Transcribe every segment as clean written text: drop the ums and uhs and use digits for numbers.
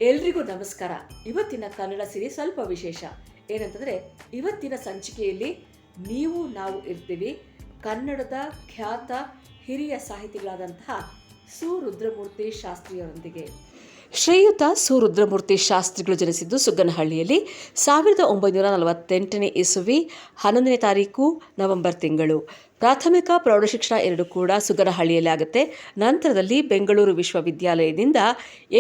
ಎಲ್ರಿಗೂ ನಮಸ್ಕಾರ. ಇವತ್ತಿನ ಕನ್ನಡ ಸಿರಿ ಸ್ವಲ್ಪ ವಿಶೇಷ ಏನಂತಂದರೆ, ಇವತ್ತಿನ ಸಂಚಿಕೆಯಲ್ಲಿ ನಾವು ಇರ್ತೀವಿ ಕನ್ನಡದ ಖ್ಯಾತ ಹಿರಿಯ ಸಾಹಿತಿಗಳಾದಂತಹ ಸು ರುದ್ರಮೂರ್ತಿ ಶಾಸ್ತ್ರಿಯವರೊಂದಿಗೆ. ಶ್ರೀಯುತ ಸು ರುದ್ರಮೂರ್ತಿ ಶಾಸ್ತ್ರಿಗಳು ಜನಿಸಿದ್ದು ಸುಗ್ಗನಹಳ್ಳಿಯಲ್ಲಿ 1948 ಇಸವಿ 11ನೇ ತಾರೀಕು ನವೆಂಬರ್ ತಿಂಗಳು. ಪ್ರಾಥಮಿಕ ಪ್ರೌಢಶಿಕ್ಷಣ ಎರಡು ಕೂಡ ಸುಗ್ಗನಹಳ್ಳಿಯಲ್ಲಿ ಆಗುತ್ತೆ. ನಂತರದಲ್ಲಿ ಬೆಂಗಳೂರು ವಿಶ್ವವಿದ್ಯಾಲಯದಿಂದ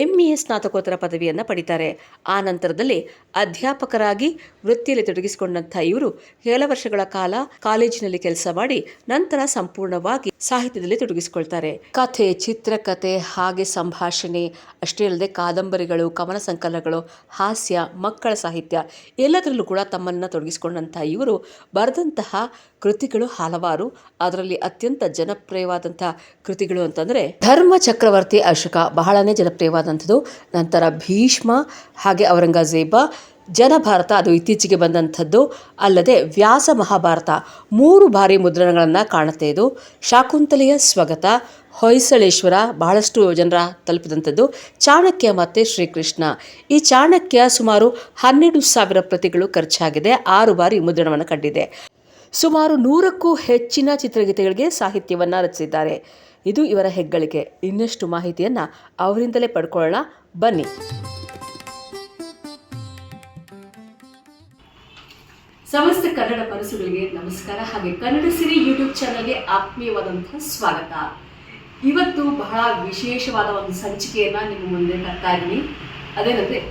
MA ಸ್ನಾತಕೋತ್ತರ ಪದವಿಯನ್ನು ಪಡಿತಾರೆ. ಆ ನಂತರದಲ್ಲಿ ಅಧ್ಯಾಪಕರಾಗಿ ವೃತ್ತಿಯಲ್ಲಿ ತೊಡಗಿಸಿಕೊಂಡಂಥ ಇವರು ಕೆಲ ವರ್ಷಗಳ ಕಾಲ ಕಾಲೇಜಿನಲ್ಲಿ ಕೆಲಸ ಮಾಡಿ ನಂತರ ಸಂಪೂರ್ಣವಾಗಿ ಸಾಹಿತ್ಯದಲ್ಲಿ ತೊಡಗಿಸಿಕೊಳ್ತಾರೆ. ಕಥೆ, ಚಿತ್ರಕಥೆ, ಹಾಗೆ ಸಂಭಾಷಣೆ ಅಷ್ಟೇ ಅಲ್ಲದೆ ಕಾದಂಬರಿಗಳು, ಕವನ ಸಂಕಲನಗಳು, ಹಾಸ್ಯ, ಮಕ್ಕಳ ಸಾಹಿತ್ಯ ಎಲ್ಲದರಲ್ಲೂ ಕೂಡ ತಮ್ಮನ್ನು ತೊಡಗಿಸಿಕೊಂಡಂಥ ಇವರು ಬರೆದಂತಹ ಕೃತಿಗಳು ಹಲವಾರು. ಅದರಲ್ಲಿ ಅತ್ಯಂತ ಜನಪ್ರಿಯವಾದಂಥ ಕೃತಿಗಳು ಅಂತಂದರೆ ಧರ್ಮ ಚಕ್ರವರ್ತಿ ಅಶೋಕ ಬಹಳನೇ ಜನಪ್ರಿಯವಾದಂಥದ್ದು. ನಂತರ ಭೀಷ್ಮ, ಹಾಗೆ ಔರಂಗಜೇಬ, ಜನಭಾರತ ಅದು ಇತ್ತೀಚೆಗೆ ಬಂದಂಥದ್ದು. ಅಲ್ಲದೆ ವ್ಯಾಸ ಮಹಾಭಾರತ 3 ಬಾರಿ ಮುದ್ರಣಗಳನ್ನು ಕಾಣುತ್ತೆ. ಇದು ಶಾಕುಂತಲೆಯ ಸ್ವಗತ, ಹೊಯ್ಸಳೇಶ್ವರ ಬಹಳಷ್ಟು ಜನರ ತಲುಪಿದಂಥದ್ದು, ಚಾಣಕ್ಯ ಮತ್ತು ಶ್ರೀಕೃಷ್ಣ. ಈ ಚಾಣಕ್ಯ ಸುಮಾರು 12,000 ಪ್ರತಿಗಳು ಖರ್ಚಾಗಿದೆ, 6 ಬಾರಿ ಮುದ್ರಣವನ್ನು ಕಂಡಿದೆ. ಸುಮಾರು 100ಕ್ಕೂ ಹೆಚ್ಚಿನ ಚಿತ್ರಗೀತೆಗಳಿಗೆ ಸಾಹಿತ್ಯವನ್ನು ರಚಿಸಿದ್ದಾರೆ. ಇದು ಇವರ ಹೆಗ್ಗಳಿಕೆ. ಇನ್ನಷ್ಟು ಮಾಹಿತಿಯನ್ನು ಅವರಿಂದಲೇ ಪಡ್ಕೊಳ್ಳೋಣ ಬನ್ನಿ. ಸಮಸ್ತ ಕನ್ನಡ ಮನಸ್ಸುಗಳಿಗೆ ನಮಸ್ಕಾರ. ಹಾಗೆ ಕನ್ನಡ ಸಿರಿ ಯೂಟ್ಯೂಬ್ ಚಾನಲ್ಗೆ ಆತ್ಮೀಯವಾದಂತಹ ಸ್ವಾಗತ. ಇವತ್ತು ಬಹಳ ವಿಶೇಷವಾದ ಒಂದು ಸಂಚಿಕೆಯನ್ನು ನಿಮ್ಮ ಮುಂದೆ ತರ್ತಾ ಇದ್ದೀನಿ. ಅದೇನೆಂದರೆ,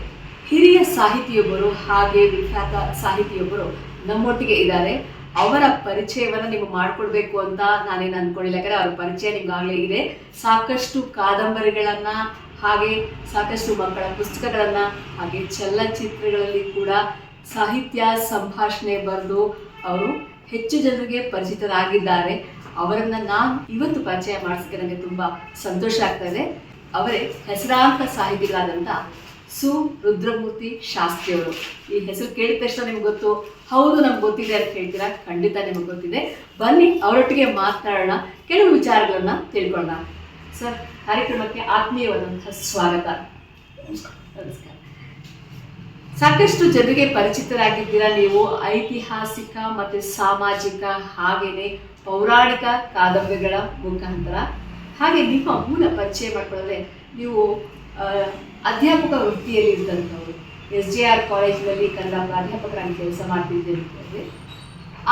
ಹಿರಿಯ ಸಾಹಿತಿಯೊಬ್ಬರು ಹಾಗೆ ವಿಖ್ಯಾತ ಸಾಹಿತಿಯೊಬ್ಬರು ನಮ್ಮೊಟ್ಟಿಗೆ ಇದ್ದಾರೆ. ಅವರ ಪರಿಚಯವನ್ನು ನಿಮಗೆ ಮಾಡಿಕೊಡ್ಬೇಕು ಅಂತ ನಾನೇನು ಅಂದ್ಕೊಂಡಿಲ್ಲ. ಯಾಕಂದರೆ ಅವರ ಪರಿಚಯ ನಿಮ್ಗಾಗಲೇ ಇದೆ. ಸಾಕಷ್ಟು ಕಾದಂಬರಿಗಳನ್ನು, ಹಾಗೆ ಸಾಕಷ್ಟು ಮಕ್ಕಳ ಪುಸ್ತಕಗಳನ್ನು, ಹಾಗೆ ಚಲನಚಿತ್ರಗಳಲ್ಲಿ ಕೂಡ ಸಾಹಿತ್ಯ ಸಂಭಾಷಣೆ ಬರೆದು ಅವರು ಹೆಚ್ಚು ಜನರಿಗೆ ಪರಿಚಿತರಾಗಿದ್ದಾರೆ. ಅವರನ್ನು ನಾನು ಇವತ್ತು ಪರಿಚಯ ಮಾಡಿಸೋಕ್ಕೆ ನನಗೆ ತುಂಬ ಸಂತೋಷ ಆಗ್ತಾ ಇದೆ. ಅವರೇ ಹೆಸರಾಂತ ಸಾಹಿತಿಗಳಾದಂಥ ಸು ರುದ್ರಮೂರ್ತಿ ಶಾಸ್ತ್ರಿಯವರು. ಈ ಹೆಸರು ಕೇಳಿದ ತಕ್ಷಣ ನಿಮ್ಗೆ ಗೊತ್ತು, ಹೌದು ನಮ್ಗೆ ಗೊತ್ತಿದೆ ಅಂತ ಹೇಳ್ತೀರಾ. ಖಂಡಿತ ನಿಮಗೆ ಗೊತ್ತಿದೆ. ಬನ್ನಿ ಅವರೊಟ್ಟಿಗೆ ಮಾತನಾಡೋಣ, ಕೆಲವು ವಿಚಾರಗಳನ್ನು ತಿಳ್ಕೊಳ್ಳೋಣ. ಸರ್, ಕಾರ್ಯಕ್ರಮಕ್ಕೆ ಆತ್ಮೀಯವಾದಂತಹ ಸ್ವಾಗತ. ನಮಸ್ಕಾರ. ಸಾಕಷ್ಟು ಜನರಿಗೆ ಪರಿಚಿತರಾಗಿದ್ದೀರಾ ನೀವು ಐತಿಹಾಸಿಕ ಮತ್ತು ಸಾಮಾಜಿಕ ಹಾಗೆಯೇ ಪೌರಾಣಿಕ ಕಾದಂಬರಿಗಳ ಮುಖಾಂತರ. ಹಾಗೆ ನಿಮ್ಮ ಮೂಲ ಪರಿಚಯ ಮಾಡಿಕೊಳ್ಳದೆ, ನೀವು ಅಧ್ಯಾಪಕ ವೃತ್ತಿಯಲ್ಲಿ ಇದ್ದಂಥವ್ರು. SJR ಕಾಲೇಜಿನಲ್ಲಿ ಕನ್ನಡ ಪ್ರಾಧ್ಯಾಪಕರಾಗಿ ಕೆಲಸ ಮಾಡ್ತಿದ್ದೇನೆ.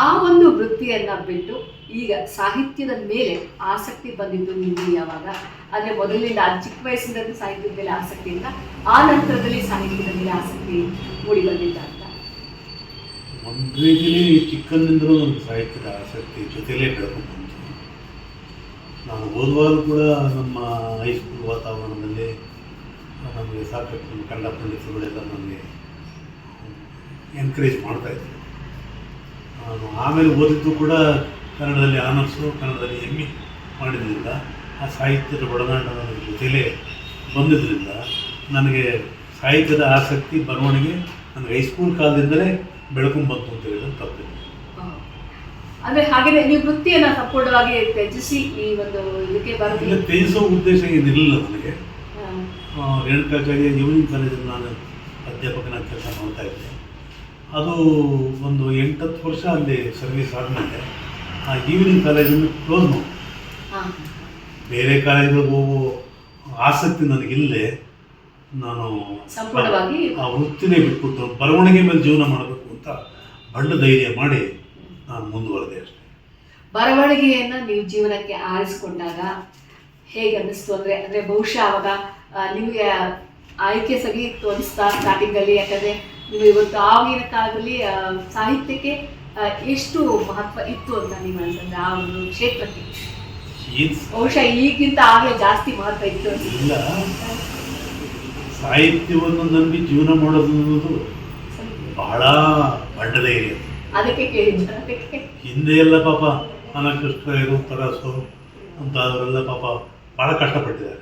ಆ ಒಂದು ವೃತ್ತಿಯನ್ನು ಬಿಟ್ಟು ಈಗ ಸಾಹಿತ್ಯದ ಮೇಲೆ ಆಸಕ್ತಿ ಬಂದಿದ್ದು ನಿಮಗೆ ಯಾವಾಗ? ಅಂದರೆ ಮೊದಲಿನಿಂದ ಚಿಕ್ಕ ವಯಸ್ಸಿಂದ ಸಾಹಿತ್ಯದ ಮೇಲೆ ಆಸಕ್ತಿ ಇಲ್ಲ, ಆ ನಂತರದಲ್ಲಿ ಸಾಹಿತ್ಯದ ಮೇಲೆ ಆಸಕ್ತಿ ಮೂಡಿ ಬಂದಿದ್ದ ಅಂತ? ಒಂದು ರೀತಿಯಲ್ಲಿ ಚಿಕ್ಕಂದಿಂದಲೂ ನನಗೆ ಸಾಹಿತ್ಯದ ಆಸಕ್ತಿ ಜೊತೆಯಲ್ಲೇ ಬೆಳ್ಕೊಂಡು ಬಂತು. ನಾನು ಓದುವಾಗಲೂ ಕೂಡ ನಮ್ಮ ಹೈಸ್ಕೂಲ್ ವಾತಾವರಣದಲ್ಲಿ ನಮಗೆ ಸಾಕಷ್ಟು ಕನ್ನಡ ಪಂಡಿತರುಗಳೆಲ್ಲ ನನಗೆ ಎನ್ಕರೇಜ್ ಮಾಡ್ತಾಯಿದ್ರು. ನಾನು ಆಮೇಲೆ ಓದಿದ್ದು ಕೂಡ ಕನ್ನಡದಲ್ಲಿ ಆನರ್ಸು, ಕನ್ನಡದಲ್ಲಿ MA ಮಾಡಿದ್ರಿಂದ ಆ ಸಾಹಿತ್ಯದ ಒಡನಾಟ ನನ್ನ ಜೊತೆಯಲ್ಲೇ ಬಂದಿದ್ದರಿಂದ ನನಗೆ ಸಾಹಿತ್ಯದ ಆಸಕ್ತಿ, ಬರವಣಿಗೆ ನನಗೆ ಹೈಸ್ಕೂಲ್ ಕಾಲದಿಂದಲೇ ಬೆಳ್ಕೊಂಡು ಬಂತು ಅಂತ ಹೇಳಿದ್ರೆ ತಪ್ಪಿಲ್ಲ. ಅಂದರೆ ಹಾಗೆಯೇ ನೀವು ವೃತ್ತಿಯನ್ನು ಸಂಪೂರ್ಣವಾಗಿ ತ್ಯಜಿಸಿ ಈ ಒಂದು ಇದಕ್ಕೆ ಬರೋದಿಲ್ಲ? ತ್ಯಜಿಸೋ ಉದ್ದೇಶ ಏನಿರಲಿಲ್ಲ ನನಗೆ. ರೇಣುಕಾಚಾರ್ಯ ಈವ್ನಿಂಗ್ ಕಾಲೇಜಲ್ಲಿ ನಾನು ಅಧ್ಯಾಪಕನಾಗಿ ಕೆಲಸ ಮಾಡ್ತಾ ಇದ್ದೆ. ಅದು ಒಂದು 8-10 ವರ್ಷ ಅಲ್ಲಿ ಸರ್ವಿಸ್ ಆದಮೇಲೆ ಆ ಈವ್ನಿಂಗ್ ಕಾಲೇಜನ್ನು ಕ್ಲೋಸ್ ಮಾಡಿ ಬೇರೆ ಕಾಲೇಜಿಗೆ ಹೋಗೋ ಆಸಕ್ತಿ ನನಗಿಲ್ಲದೆ ನಾನು ಆ ವೃತ್ತಿನೇ ಬಿಟ್ಬಿಟ್ಟು ಬರವಣಿಗೆ ಮೇಲೆ ಜೀವನ ಮಾಡಬೇಕು ಅಂತ ಬಂಡ ಧೈರ್ಯ ಮಾಡಿ ನಾನು ಮುಂದುವರೆದೆ ಅಷ್ಟೇ. ಬರವಣಿಗೆಯನ್ನು ನೀವು ಜೀವನಕ್ಕೆ ಆರಿಸಿಕೊಂಡಾಗ ಹೇಗೆ ಅನ್ನಿಸ್ತು? ಅಂದರೆ ಬಹುಶಃ ಆವಾಗ ನಿಮಗೆ ಆಯ್ಕೆ ಸರಿ ತೋರಿಸ್ತಾ ಸ್ಟಾರ್ಟಿಂಗಲ್ಲಿ? ಯಾಕಂದರೆ ನೀವು ಇವತ್ತು ಆಗಿನ ಕಾಲದಲ್ಲಿ ಸಾಹಿತ್ಯಕ್ಕೆ ಎಷ್ಟು ಮಹತ್ವ ಇತ್ತು ಅಂತ ನೀವು ಅಂತಂದರೆ ಆ ಒಂದು ಕ್ಷೇತ್ರಕ್ಕೆ ಬಹುಶಃ ಈಗಿಂತ ಆಗಲೇ ಜಾಸ್ತಿ ಮಹತ್ವ ಇತ್ತು ಇಲ್ಲ. ಸಾಹಿತ್ಯವನ್ನು ನಂಬಿ ಜೀವನ ಮಾಡೋದು ಅನ್ನೋದು ಬಹಳ ಬಂಡ ಧೈರ್ಯ. ಅದಕ್ಕೆ ಕೇಳಿದ್ದೆ. ಹಿಂದೆ ಎಲ್ಲ ಪಾಪ ಅನಕೃಷ್ಣ ತರಾಸು ಅಂತ ಅವರೆಲ್ಲ ಪಾಪ ಭಾಳ ಕಷ್ಟಪಟ್ಟಿದ್ದಾರೆ.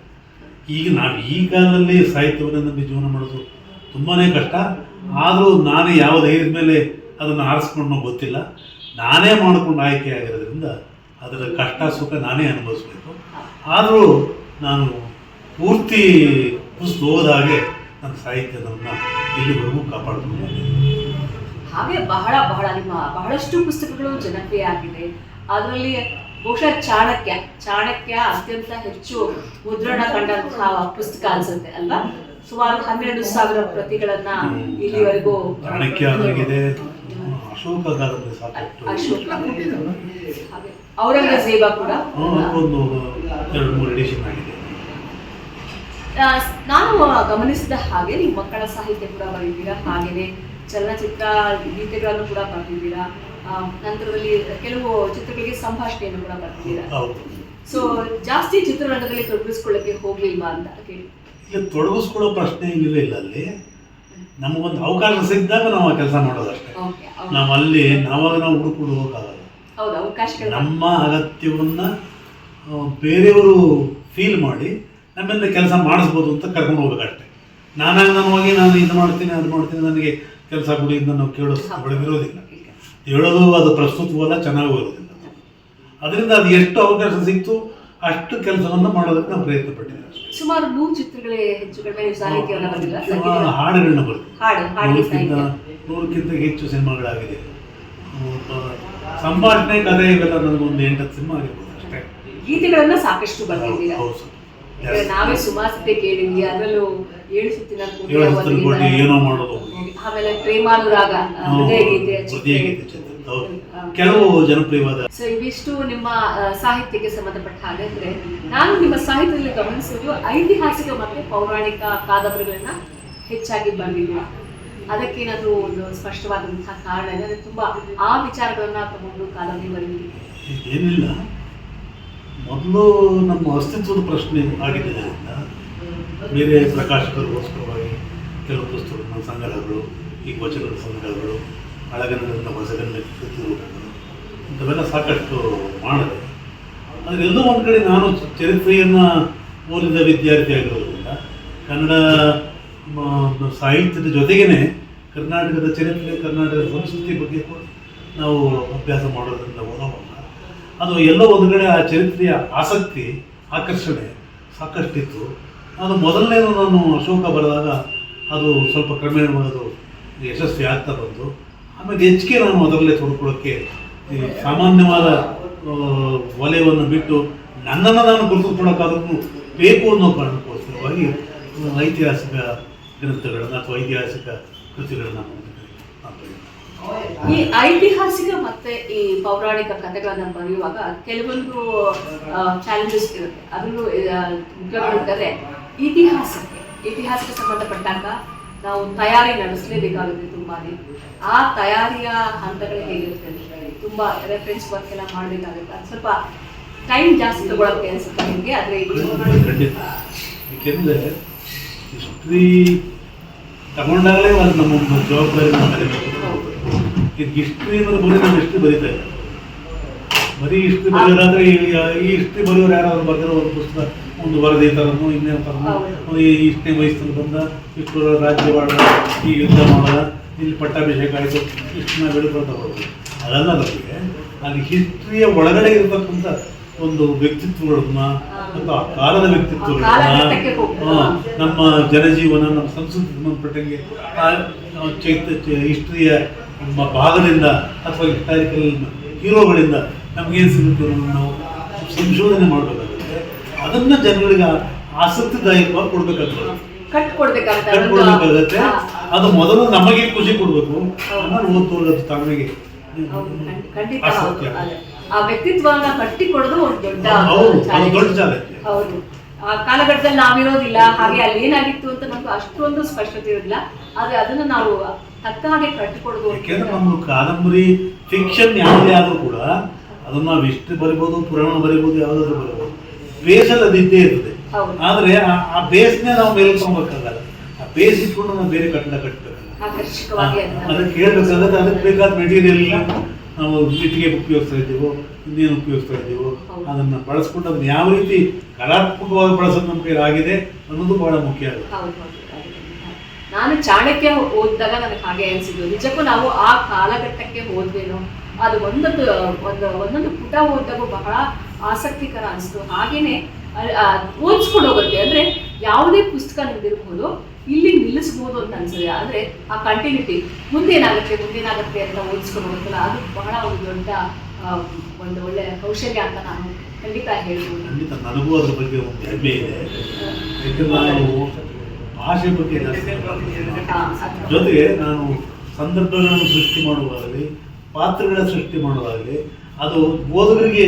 ಈಗ ನಾವು ಈ ಕಾಲದಲ್ಲಿ ಸಾಹಿತ್ಯವನ್ನು ನಂಬಿ ಜೀವನ ಮಾಡೋದು ತುಂಬಾ ಕಷ್ಟ. ಆದರೂ ನಾನು ಯಾವ ಧೈರ್ಯದ ಮೇಲೆ ಅದನ್ನು ಆರಿಸ್ಕೊಂಡು ಗೊತ್ತಿಲ್ಲ. ನಾನೇ ಮಾಡಿಕೊಂಡು ಆಯ್ಕೆ ಆಗಿರೋದ್ರಿಂದ ಅದರ ಕಷ್ಟ ಸುಖ ನಾನೇ ಅನುಭವಿಸ್ಬೇಕು. ಆದರೂ ನಾನು ಪೂರ್ತಿ ಪುಸ್ತಕ ಹೋದ ಹಾಗೆ ನನ್ನ ಸಾಹಿತ್ಯದನ್ನು ಇಲ್ಲಿವರೆಗೂ ಕಾಪಾಡ್ಕೊಂಡು ಬಂದಿದ್ದೀನಿ. ಹಾಗೆ ಬಹಳ ಬಹಳ ನಿಮ್ಮ ಬಹಳಷ್ಟು ಪುಸ್ತಕಗಳು ಜನಪ್ರಿಯ ಆಗಿದೆ. ಅದರಲ್ಲಿ ಬಹುಶಃ ಚಾಣಕ್ಯ ಅತ್ಯಂತ ಹೆಚ್ಚು ಮುದ್ರಣ ಕಂಡಂತಹ ಪುಸ್ತಕ ಅನ್ಸುತ್ತೆ ಅಲ್ವಾ? ಸುಮಾರು 12,000 ಪ್ರತಿಗಳನ್ನ ಇಲ್ಲಿವರೆಗೂ. ಚಾಣಕ್ಯ ಆಗಿದೆ, ಅಶೋಕ ಕಾದಂಬರಿ ಸಾಕಷ್ಟು, ಅಶೋಕ, ಹಾಗೆ ಔರಂಗಜೇಬ ಕೂಡ ಒಂದು 2-3 ಎಡಿಷನ್ ಆಗಿದೆ. ನಾನು ಗಮನಿಸಿದ ಹಾಗೆ ನೀವು ಮಕ್ಕಳ ಸಾಹಿತ್ಯ ಕೂಡ ಬರೀತೀರಾ, ಹಾಗೇನೆ ಚಲನಚಿತ್ರ ಗೀತೆಗಳನ್ನು ಕೂಡ ಬರ್ತಿದ್ದೀರಾ, ನಂತರದಲ್ಲಿ ಕೆಲವು ಚಿತ್ರಗಳಿಗೆ ಸಂಭಾಷಣೆಯನ್ನು ಕೂಡ ಬರ್ತಿದ್ದೀರಾ. ಸೊ ಜಾಸ್ತಿ ಚಿತ್ರರಂಗದಲ್ಲಿ ತೊಡಗಿಸ್ಕೊಳ್ಳಕ್ಕೆ ಹೋಗ್ಲಿಲ್ವಾ ಅಂತ ಕೇಳಿ. ಇಲ್ಲಿ ತೊಡಗಿಸ್ಕೊಳ್ಳೋ ಪ್ರಶ್ನೆ ಇಲ್ಲವೇ ಇಲ್ಲ. ಅಲ್ಲಿ ನಮಗೊಂದು ಅವಕಾಶ ಸಿಕ್ಕಿದಾಗ ನಾವು ಆ ಕೆಲಸ ಮಾಡೋದಷ್ಟೇ. ನಾವು ಅಲ್ಲಿ ನಾವು ಹುಡುಕೊಂಡು ಹೋಗೋಕ್ಕಾಗಲ್ಲ. ಹೌದು, ಅವಕಾಶಗಳು ನಮ್ಮ ಅಗತ್ಯವನ್ನ ಬೇರೆಯವರು ಫೀಲ್ ಮಾಡಿ ನಮ್ಮಿಂದ ಕೆಲಸ ಮಾಡಿಸ್ಬೋದು ಅಂತ ಕರ್ಕೊಂಡು ಹೋಗ್ಬೇಕಷ್ಟೆ. ನಾನು ಇದು ಮಾಡ್ತೀನಿ ಅದು ಮಾಡ್ತೀನಿ ನನಗೆ ಕೆಲಸ ಕೊಡಿ ಅಂತ ನಾವು ಕೇಳೋದಿರೋದಿಲ್ಲ. ಹೇಳೋದು ಅದು ಪ್ರಸ್ತುತವಲ್ಲ, ಚೆನ್ನಾಗೂ ಇರೋದಿಲ್ಲ. ಅದರಿಂದ ಅದು ಎಷ್ಟು ಅವಕಾಶ ಸಿಕ್ತು ಅಷ್ಟು ಕೆಲಸವನ್ನು ಮಾಡೋದಕ್ಕೆ ನಾವು ಪ್ರಯತ್ನ ಪಟ್ಟಿದ್ದೇವೆ. ಸುಮಾರು 100 ಚಿತ್ರಗಳೇ ಹೆಚ್ಚು ಕಡಿಮೆ ಸಾಹಿತ್ಯವನ್ನು ಬರೆದಿಲ್ಲ, ಹಾಡುಗಳನ್ನ ಬರೆದಿಲ್ಲ. 100ಕ್ಕಿಂತ ಹೆಚ್ಚು ಸಿನಿಮಾಗಳಾಗಿದೆ. ಸಂಭಾಷಣೆ, ಕಥೆ ಇವೆಲ್ಲ ನನಗೊಂದು 8-10 ಸಿನಿಮಾ ಆಗಿರ್ಬೋದು ಅಷ್ಟೇ. ಗೀತೆಗಳನ್ನ ಸಾಕಷ್ಟು ಬರೆದಿದ್ದೀರಾ. ಹೌದು, ನಾವೇ ಸುಮಾರು ಸತಿ ಕೇಳಿದ್ವಿ. ಅದರಲ್ಲೂ 7 ಸುತ್ತಿನ ಕೋಟಿ, ಏನೋ ಮಾಡೋದು, ಆಮೇಲೆ ಪ್ರೇಮಾನುರಾಗ, ಹೃದಯ ಗೀತೆ, ಕೆಲವು ಜನಪ್ರಿಯವಾದ. ಸೊ ಇವಿಷ್ಟು ನಿಮ್ಮ ಸಾಹಿತ್ಯಕ್ಕೆ ಸಂಬಂಧಪಟ್ಟ ಹಾಗೆ. ಅಂದ್ರೆ ನಾನು ನಿಮ್ಮ ಸಾಹಿತ್ಯದಲ್ಲಿ ಗಮನಿಸೋದು ಐತಿಹಾಸಿಕ ಮತ್ತೆ ಪೌರಾಣಿಕ ಕಾದಂಬರಿಗಳನ್ನ ಹೆಚ್ಚಾಗಿ ಬರೆದಿಲ್ಲ. ಅದಕ್ಕೇನಾದ್ರೂ ಒಂದು ಸ್ಪಷ್ಟವಾದಂತಹ ಕಾರಣ ಇದೆ? ತುಂಬಾ ಆ ವಿಚಾರಗಳನ್ನ ತಗೊಂಡು ಕಾದಂಬರಿ ಬರೀಲಿ. ಏನಿಲ್ಲ, ಮೊದಲು ನಮ್ಮ ಅಸ್ತಿತ್ವದ ಪ್ರಶ್ನೆ ಆಗಿದ್ದರಿಂದ ಬೇರೆ ಪ್ರಕಾಶಕರಿಗೋಸ್ಕರವಾಗಿ ಕೆಲವು ಪುಸ್ತಕಗಳು, ಸಂಗ್ರಹಗಳು, ಈ ವಚನದ ಸಂಗ್ರಹಗಳು, ಹಳಗನ್ನಡದಿಂದ ಹೊಸಗನ್ನಡ ಕೃತಿಗಳು, ಇಂಥವೆಲ್ಲ ಸಾಕಷ್ಟು ಮಾಡಿದೆ. ಆದರೆ ಎಲ್ಲೋ ಒಂದು ಕಡೆ ನಾನು ಚರಿತ್ರೆಯನ್ನು ಓದಿದ ವಿದ್ಯಾರ್ಥಿ ಆಗಿರೋದ್ರಿಂದ ಕನ್ನಡ ಸಾಹಿತ್ಯದ ಜೊತೆಗೇ ಕರ್ನಾಟಕದ ಚರಿತ್ರೆ, ಕರ್ನಾಟಕದ ಸಂಸ್ಕೃತಿ ಬಗ್ಗೆ ಕೂಡ ನಾವು ಅಭ್ಯಾಸ ಮಾಡೋದ್ರಿಂದ ಓದೋವಾಗ ಅದು ಎಲ್ಲೋ ಒಂದು ಕಡೆ ಆ ಚರಿತ್ರೆಯ ಆಸಕ್ತಿ, ಆಕರ್ಷಣೆ ಸಾಕಷ್ಟಿತ್ತು. ಅದು ಮೊದಲನೇದು ನಾನು ಅಶೋಕ ಬರೆದಾಗ ಅದು ಸ್ವಲ್ಪ ಕ್ರಮೇಣವಾದ ಯಶಸ್ವಿ ಆಗ್ತಾ ಬಂತು. ಆಮೇಲೆ ಹೆಚ್ಚಿಗೆ ನಾನು ಅದರಲ್ಲೇ ತೊಡ್ಕೊಳ್ಳೋಕ್ಕೆ ಸಾಮಾನ್ಯವಾದ ವಲಯವನ್ನು ಬಿಟ್ಟು ನನ್ನನ್ನು ನಾನು ಗುರುತಿಸ್ಕೊಳ್ಳೋಕ್ಕಾದ್ರೂ ಬೇಕು ಅನ್ನೋ ಕಾರಣಕ್ಕೋಸ್ಕರವಾಗಿ ಐತಿಹಾಸಿಕ ಗ್ರಂಥಗಳನ್ನು ಅಥವಾ ಐತಿಹಾಸಿಕ ಕೃತಿಗಳನ್ನು ಈ ಐತಿಹಾಸಿಕ ಮತ್ತೆ ಈ ಪೌರಾಣಿಕ ಕಥೆಗಳನ್ನ ಬರೆಯುವಾಗ ಕೆಲವೊಂದು ಚಾಲೆಂಜಸ್ ಇರುತ್ತೆ. ಅದರಲ್ಲೂ ಮುಖ್ಯವಾಗಿರುತ್ತದೆ ಇತಿಹಾಸಕ್ಕೆ ಸಂಬಂಧಪಟ್ಟಾಗ ನಾವು ತಯಾರಿ ನಡೆಸಲೇಬೇಕಾಗುತ್ತೆ ತುಂಬಾನೇ. ಆ ತಯಾರಿಯ ಹಂತಗಳು ಹೇಗಿರುತ್ತೆ ಅಂದರೆ ತುಂಬಾ ರೆಫರೆನ್ಸ್ ವರ್ಕ್ ಎಲ್ಲ ಮಾಡಬೇಕಾಗುತ್ತೆ. ಅದು ಸ್ವಲ್ಪ ಟೈಮ್ ಜಾಸ್ತಿ ತಗೊಳಕ್ಕೆ ಅನ್ಸುತ್ತೆ ನಿಮಗೆ. ಆದರೆ ಏಕೆಂದರೆ ಹಿಸ್ಟ್ರಿ ತಗೊಂಡಾಗಲೇ ಒಂದು ನಮ್ಮ ಜವಾಬ್ದಾರಿ ಮಾಡಬೇಕು. ಈಗ ಹಿಸ್ಟ್ರಿ ಅನ್ನೋದು ಬರೀ ನಾವು ಹಿಸ್ಟ್ರಿ ಬರೀತಾ ಇಲ್ಲ. ಬರೀ ಹಿಸ್ಟ್ರಿ ಬರೆಯೋದಾದ್ರೆ ಈ ಹಿಸ್ಟ್ರಿ ಬರೆಯೋರು ಯಾರಾದ್ರು ಬರೆದಿರೋ ಒಂದು ಪುಸ್ತಕ, ಒಂದು ವರದಿ ಥರನೋ ಇನ್ನೇನು ಥರನೋ, ಇಷ್ಟನೇ ವಯಸ್ಸಲ್ಲಿ ಬಂದ, ಇಷ್ಟು ರಾಜ್ಯವಾಡ, ಈ ಯುದ್ಧ ಮಾಡೋದ, ಇಲ್ಲಿ ಪಟ್ಟಾಭಿಷೇಕ ಆಯಿತು, ಇಷ್ಟು ನಾವು ಬೆಳ್ಕೊಳ್ತಾ ಹೋಗೋದು ಅದೆಲ್ಲ ನಮಗೆ ಅಲ್ಲಿ ಹಿಸ್ಟ್ರಿಯ ಒಳಗಡೆ ಇರತಕ್ಕಂಥ ಒಂದು ವ್ಯಕ್ತಿತ್ವಗಳನ್ನ ಅಥವಾ ಕಾಲದ ವ್ಯಕ್ತಿತ್ವಗಳನ್ನ, ನಮ್ಮ ಜನಜೀವನ, ನಮ್ಮ ಸಂಸ್ಕೃತಿ ಸಂಬಂಧಪಟ್ಟಂಗೆ ಹಿಸ್ಟ್ರಿಯ ಭಾಗದಿಂದ ಅಥವಾ ಹಿಸ್ಟಾರಿಕಲ್ ಹೀರೋಗಳಿಂದ ನಮಗೇನು ಸಿಗುತ್ತೆ ನಾವು ಸಂಶೋಧನೆ ಮಾಡಬೇಕಾಗುತ್ತೆ. ಅದನ್ನ ಜನಗಳಿಗೆ ಆಸಕ್ತಿದಾಯಕವಾಗಿ ಕೊಡ್ಬೇಕಾಗ್ತದೆ, ಕಟ್ಕೊಡ್ಬೇಕಾಗತ್ತೆ. ಅದು ಮೊದಲು ನಮಗೆ ಖುಷಿ ಕೊಡ್ಬೇಕು, ಆಮೇಲೆ ಓದ್ತೋದು ತಮಗೆ ಆ ವ್ಯಕ್ತಿತ್ವನ ಕಟ್ಟಿ ಕೊಡೋದು ಒಂದು ದೊಡ್ಡ ಚಾಲೆಂಜ್. ಹೌದು, ಆ ಕಾಲಘಟ್ಟದಲ್ಲಿ ನಾವಿರೋದಿಲ್ಲ, ಹಾಗೆ ಅಲ್ಲಿ ಏನಾಗಿತ್ತು ಅಂತ ನಮ್ಗೆ ಅಷ್ಟೊಂದು ಸ್ಪಷ್ಟತೆ ಇರೋದಿಲ್ಲ. ಆದ್ರೆ ಅದನ್ನ ನಾವು ತಕ್ಕ ಹಾಗೆ ಕಟ್ಟಿಕೊಡೋದು. ಯಾಕೆಂದ್ರೆ ನಮ್ಮ ಕಾದಂಬರಿ ಫಿಕ್ಷನ್ ಯಾವುದೇ ಆದ್ರೂ ಕೂಡ ಅದನ್ನ ನಾವು ಹಿಸ್ಟ್ರಿ ಬರಿಬೋದು, ಪುರಾಣ ಬರಿಬೋದು, ಯಾವುದಾದ್ರೂ ಬರಿಬೋದು, ಬೇಸಲ್ಲಿ ಅದು ಇದ್ದೇ ಇರ್ತದೆ. ಆದ್ರೆ ಆ ಬೇಸ್ನೇ ನಾವು ಮೇಲೆ ತಗೋಬೇಕಾಗಲ್ಲ. ಆ ಬೇಸ್ ಇಟ್ಕೊಂಡು ನಾವು ಬೇರೆ ಕಟ್ಟಡ ಕಟ್ಟಬೇಕಾಗಲ್ಲ. ಅದಕ್ಕೆ ಹೇಳ್ಬೇಕಾಗತ್ತೆ. ಅದಕ್ಕೆ ಬೇಕಾದ ಮೆಟೀರಿಯಲ್ ನಾವು ಇಟ್ಟಿಗೆ ಉಪಯೋಗಿಸ್ತಾ ಇದ್ದೀವೋ, ಇನ್ನೇನು ಉಪಯೋಗಿಸ್ತಾ ಇದ್ದೀವೋ ಅದನ್ನ ಬಳಸ್ಕೊಂಡು ಅದನ್ನ ಯಾವ ರೀತಿ ಕಲಾತ್ಮಕವಾಗಿ ಬಳಸೋದು ನಮ್ಮ ಕೈಲಿ ಆಗಿದೆ ಅನ್ನೋದು ಬಹಳ ಮುಖ್ಯ ಆಗುತ್ತೆ. ನಾನು ಚಾಣಕ್ಯ ಓದಿದಾಗ ನನಗೆ ಹಾಗೆ ಅನಿಸಿದ್ದು. ನಿಜಕ್ಕೂ ನಾವು ಆ ಕಾಲಘಟ್ಟಕ್ಕೆ ಹೋದ್ವೇನೋ, ಅದು ಒಂದೊಂದು ಪುಟ ಓದಿದಾಗ ಬಹಳ ಆಸಕ್ತಿಕರ ಅನಿಸ್ತು. ಹಾಗೇನೆ ಓದಿಸ್ಕೊಂಡು ಹೋಗುತ್ತೆ. ಅಂದ್ರೆ ಯಾವುದೇ ಪುಸ್ತಕ ನಿಮ್ದಿರ್ಬೋದು, ಇಲ್ಲಿ ನಿಲ್ಲಿಸ್ಬೋದು ಅಂತ ಅನ್ಸುತ್ತೆ. ಆದರೆ ಆ ಕಂಟಿನ್ಯೂಟಿ ಮುಂದೇನಾಗುತ್ತೆ ಅಂತ ಓದಿಸ್ಕೊಂಡು ಹೋಗ್ತಲ್ಲ, ಅದು ಬಹಳ ಒಂದು ದೊಡ್ಡ ಒಂದು ಒಳ್ಳೆಯ ಕೌಶಲ್ಯ ಅಂತ ನಾನು ಖಂಡಿತ ಹೇಳ್ಬೋದು. ಖಂಡಿತ ನನಗೂ ಅದ್ರ ಬಗ್ಗೆ ಒಂದು ಹೆಮ್ಮೆ ಇದೆ. ಯಾಕಂದ್ರೆ ನಾನು ಭಾಷೆ ಬಗ್ಗೆ ಜೊತೆಗೆ ನಾನು ಸಂದರ್ಭಗಳನ್ನು ಸೃಷ್ಟಿ ಮಾಡುವಾಗಲಿ, ಪಾತ್ರಗಳ ಸೃಷ್ಟಿ ಮಾಡುವಾಗಲಿ ಅದು ಓದುಗರಿಗೆ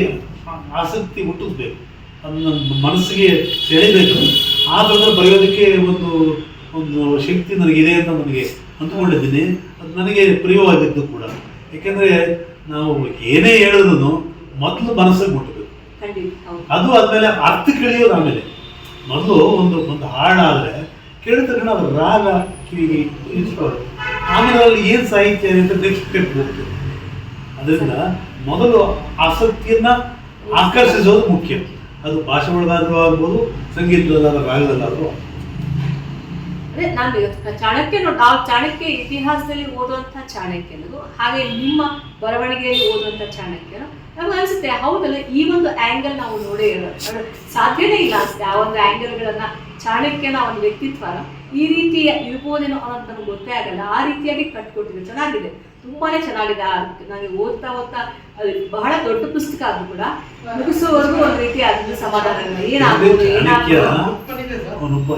ಆಸಕ್ತಿ ಹುಟ್ಟಿಸ್ಬೇಕು, ಅದನ್ನ ಮನಸ್ಸಿಗೆ ಸೆಳೆಬೇಕು. ಆ ಥರದ ಬರೆಯೋದಕ್ಕೆ ಒಂದು ಒಂದು ಶಕ್ತಿ ನನಗಿದೆ ಅಂತ ನನಗೆ ಅಂದ್ಕೊಂಡಿದ್ದೀನಿ. ಅದು ನನಗೆ ಪ್ರಿಯವಾಗಿದ್ದು ಕೂಡ. ಯಾಕೆಂದರೆ ನಾವು ಏನೇ ಹೇಳಿದ್ರು ಮೊದಲು ಮನಸ್ಸಿಗೆ ಮುಟ್ಟಬೇಕು. ಅದು ಆದಮೇಲೆ ಅರ್ಥ ಕೇಳಿಯೋದು. ಆಮೇಲೆ ಮೊದಲು ಒಂದು ಹಾಡಾದರೆ ಕೇಳಿದ ತಕ್ಷಣ ಅದು ರಾಗ ಕಿವಿಗೆ ಇರಿಸ್ಕೊಳ್ಳೋದು. ಆಮೇಲೆ ಅಲ್ಲಿ ಏನು ಸಾಹಿತ್ಯ ಅಂತ ನೆಕ್ಸ್ಟ್ ಸ್ಟೆಪ್ ಹೋಗ್ತದೆ. ಅದರಿಂದ ಮೊದಲು ಆಸಕ್ತಿಯನ್ನು ಆಕರ್ಷಿಸೋದು ಮುಖ್ಯ. ಅದು ಭಾಷೆ ಒಳಗಾದರೂ ಆಗ್ಬೋದು, ಸಂಗೀತದಲ್ಲಾದ್ರೂ, ರಾಗದಲ್ಲಾದರೂ. ಅದೇ ನಾನು ಚಾಣಕ್ಯ ಇತಿಹಾಸದಲ್ಲಿ ಓದುವಂಥ ಚಾಣಕ್ಯನಿಗೂ ಹಾಗೆ ನಿಮ್ಮ ಬರವಣಿಗೆಯಲ್ಲಿ ಓದುವಂಥ ಚಾಣಕ್ಯನು ನಮ್ಗೆ ಅನ್ಸುತ್ತೆ, ಹೌದಲ್ಲ ಈ ಒಂದು ಆ್ಯಂಗಲ್ ನಾವು ನೋಡೇ ಸಾಧ್ಯನೇ ಇಲ್ಲ ಅನ್ಸುತ್ತೆ. ಆ ಒಂದು ಆ್ಯಂಗಲ್ಗಳನ್ನ ಚಾಣಕ್ಯನ ಒಂದು ವ್ಯಕ್ತಿತ್ವನ ಈ ರೀತಿ ಇರ್ಬೋದೇನೋ ಅನ್ನೋದು ನಮ್ಗೆ ಗೊತ್ತೇ ಆಗಲ್ಲ. ಆ ರೀತಿಯಾಗಿ ಕಟ್ಕೊಟ್ಟಿದೆ. ಚೆನ್ನಾಗಿದೆ, ತುಂಬಾನೇ ಚೆನ್ನಾಗಿದೆ. ನನಗೆ ಓದ್ತಾ ಅದು ಬಹಳ ದೊಡ್ಡ ಪುಸ್ತಕ ಆದ್ರೂ ಕೂಡ ಮುಗಿಸೋವರೆಗೂ ಒಂದು ರೀತಿ ಅದನ್ನು ಸಮಾಧಾನ ಏನಾಗ್ಬೋದು. ಅವನೊಬ್ಬ